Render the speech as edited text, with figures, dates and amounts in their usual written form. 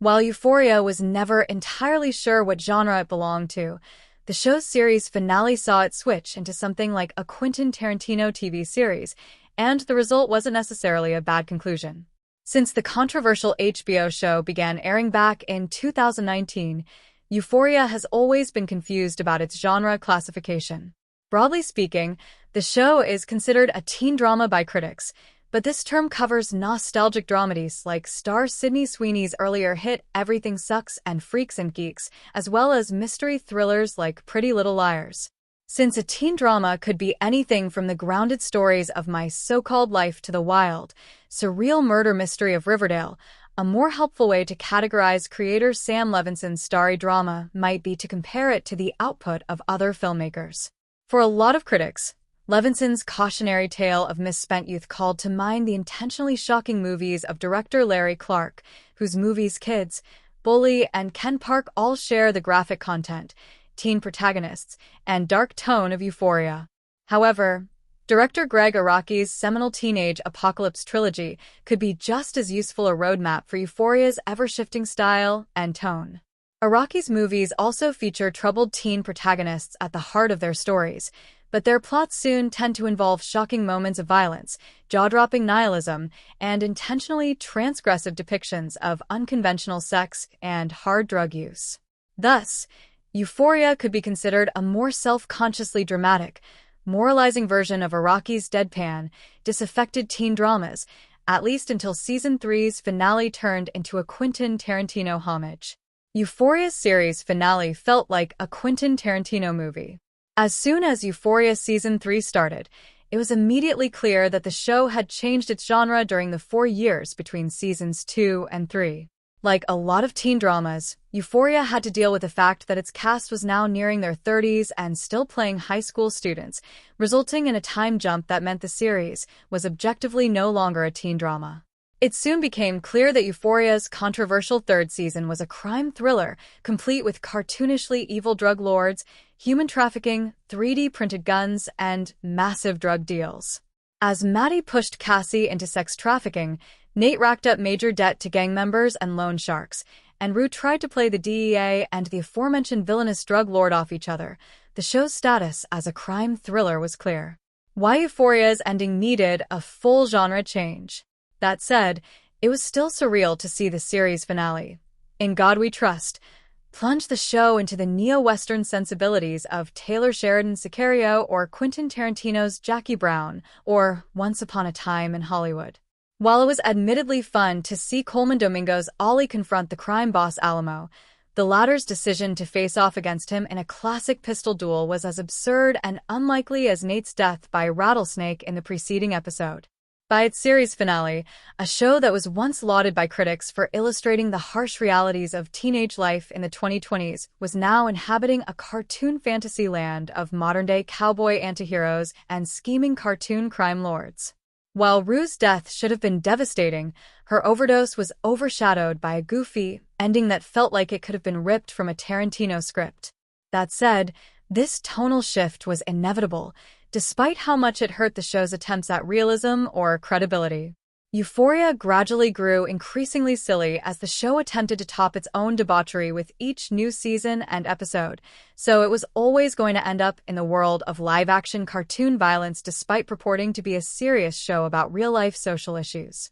While Euphoria was never entirely sure what genre it belonged to, the show's series finale saw it switch into something like a Quentin Tarantino TV series, and the result wasn't necessarily a bad conclusion. Since the controversial HBO show began airing back in 2019, Euphoria has always been confused about its genre classification. Broadly speaking, the show is considered a teen drama by critics, but this term covers nostalgic dramedies like star Sydney Sweeney's earlier hit Everything Sucks and Freaks and Geeks, as well as mystery thrillers like Pretty Little Liars. Since a teen drama could be anything from the grounded stories of My So-Called Life to the wild, surreal murder mystery of Riverdale, a more helpful way to categorize creator Sam Levinson's starry drama might be to compare it to the output of other filmmakers. For a lot of critics, Levinson's cautionary tale of misspent youth called to mind the intentionally shocking movies of director Larry Clark, whose movies Kids, Bully, and Ken Park all share the graphic content, teen protagonists, and dark tone of Euphoria. However, director Greg Araki's seminal teenage apocalypse trilogy could be just as useful a roadmap for Euphoria's ever-shifting style and tone. Araki's movies also feature troubled teen protagonists at the heart of their stories, but their plots soon tend to involve shocking moments of violence, jaw-dropping nihilism, and intentionally transgressive depictions of unconventional sex and hard drug use. Thus, Euphoria could be considered a more self-consciously dramatic, moralizing version of Araki's deadpan, disaffected teen dramas, at least until Season 3's finale turned into a Quentin Tarantino homage. Euphoria's series finale felt like a Quentin Tarantino movie. As soon as Euphoria Season 3 started, it was immediately clear that the show had changed its genre during the 4 years between Seasons 2 and 3. Like a lot of teen dramas, Euphoria had to deal with the fact that its cast was now nearing their 30s and still playing high school students, resulting in a time jump that meant the series was objectively no longer a teen drama. It soon became clear that Euphoria's controversial third season was a crime thriller, complete with cartoonishly evil drug lords, human trafficking, 3D printed guns, and massive drug deals. As Maddie pushed Cassie into sex trafficking, Nate racked up major debt to gang members and loan sharks, and Rue tried to play the DEA and the aforementioned villainous drug lord off each other. The show's status as a crime thriller was clear. Why Euphoria's ending needed a full genre change. That said, it was still surreal to see the series finale, In God We Trust, plunge the show into the neo-Western sensibilities of Taylor Sheridan's Sicario or Quentin Tarantino's Jackie Brown or Once Upon a Time in Hollywood. While it was admittedly fun to see Coleman Domingo's Ollie confront the crime boss Alamo, the latter's decision to face off against him in a classic pistol duel was as absurd and unlikely as Nate's death by a rattlesnake in the preceding episode. By its series finale, a show that was once lauded by critics for illustrating the harsh realities of teenage life in the 2020s was now inhabiting a cartoon fantasy land of modern-day cowboy antiheroes and scheming cartoon crime lords. While Rue's death should have been devastating, her overdose was overshadowed by a goofy ending that felt like it could have been ripped from a Tarantino script. That said, this tonal shift was inevitable, despite how much it hurt the show's attempts at realism or credibility. Euphoria gradually grew increasingly silly as the show attempted to top its own debauchery with each new season and episode, so it was always going to end up in the world of live-action cartoon violence despite purporting to be a serious show about real-life social issues.